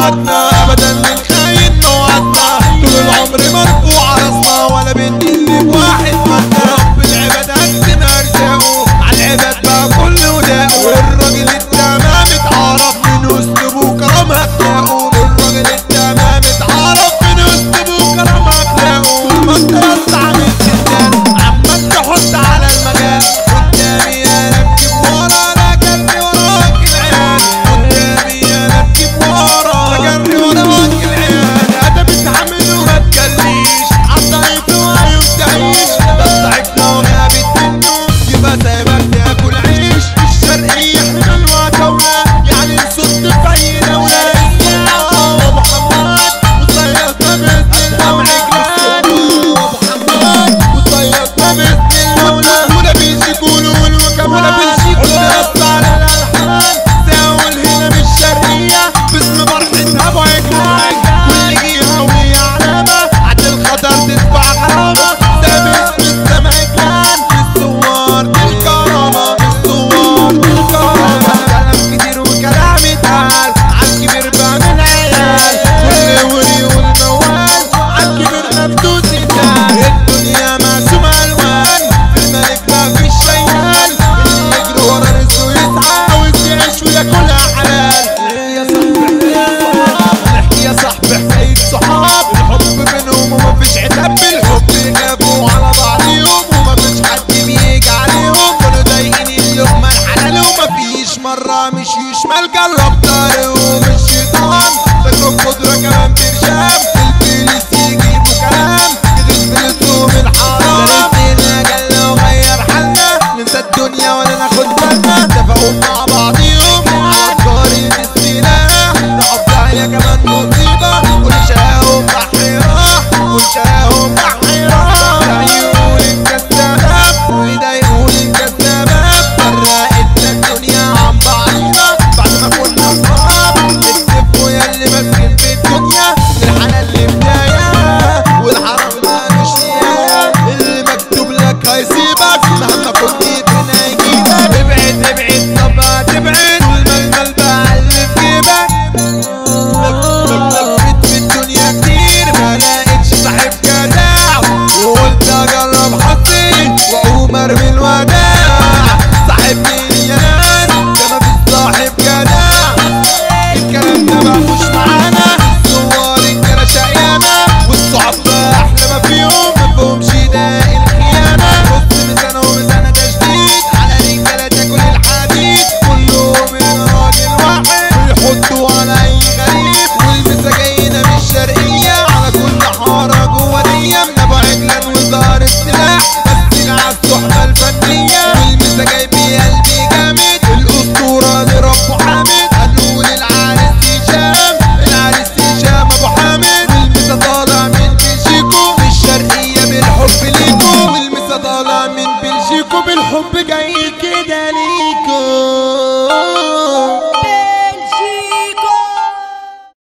وعدنا ابدا للخاين موعدنا طول العمر مرفوع راسنا ولا بنقل بواحد منا رب العباد قسم ارزاقه عالعباد بقى كل وداقه والراجل التمام اتعرف من اسلوبه وكرم اخلاقه الراجل التمام اتعرف من اسلوبه وكرم اخلاقه طول ما انت بس عامل سندان عمال تحط على المجال قدامي انا بجيب ورا انا جري وراك العيال قدامي انا بجيب ورا انا جري وراك العيال ادب اتعامل وما تجليش عالضعيف وعيوب تعيش ده الضعيف لو غابت منه يبقى سايبك تاكل عيش الشرقية احنا الوعدولة يعني نصد في اي دولة ابو حماد وصيادنا بإذن الدولة ومحمد وصيادنا بإذن الدولة ولا بيجي يقولوا والوكم ولا بيجي يقولوا على الالحان ساول هنا من الشرقية باسم فرحتها ابو عجلان كل جهة وهي علامة عد الخطر تتبع غرامة ثابت في السما كان في الصور دي الكرامة في الصور دي الكرامة كلام كتير وكلام اتقال عالكبير بعمل عيال كل وري والموال عالكبير مفتوس يتقال الدنيا مقسومة الوان في الملك مفيش شيال اللي يجري ورا رزقه يسعى عاوز يعيش وياكلها حلال يا صاحبي نحكي يا صاحبي حكاية صحاب الحب بينهم ومفيش عتاب بالحب جابوا على بعضيهم ومفيش حد بيجي عليهم كانوا ضايقين اللقمة الحلال ومفيش مرة مشي شمال جرب طريقهم الشيطان تجرب قدرة كمان برشام البوليس يجيبوا كلام كده فلسهم الحرام درسنا جالنا وغير حالنا ننسى الدنيا ولا ناخد بالنا اتفقوا مع بعضيهم عالجاري بالسلاح نقف عليا كمان مصيبة ونشاهم بحر راح ونشاهم بحر راح ده يقول الكذابات وده يقول الكذابات فرقتنا الدنيا عن بعضينا بعد ما كنا اصحاب نكتب يا اللي ماسكين في الدنيا للحلال اللي بداية والحرام مالوش نهاية اللي مكتوب لك هيسيبك مهما كنت هنا يجيبك ابعد ابعد طب هتبعد طول ما المال بقى اللي في جيبك لفت في الدنيا كتير ما لقيتش صاحب جدع وقلت اجرب حظي واقوم ارمي الوداع صاحب مين يا ناس ده مفيش صاحب جدع الكلام ده مفهوش معانا الصور الجرى شقيانة والصحاب بقى احلى ما فيهم مفهومش ده الخيانة بص ميزانة وميزانة تشديد على رجالة تاكل الحديد كلهم من راجل واحد ويحطوا على اي غريب والمساجينة من الشرقية على كل حارة جوا دية من ابو عجلان وظهر السلاح بس العب الصحبة الفنية والمساجي بقلبي جامد الاسطورة لربه حامد هنقول العريس هشام العريس هشام ابو حامد والمسا طالع من بلجيكو الشرقية بالحب ليكو والمسا طالع من بلجيكو بالحب جاي كده ليكو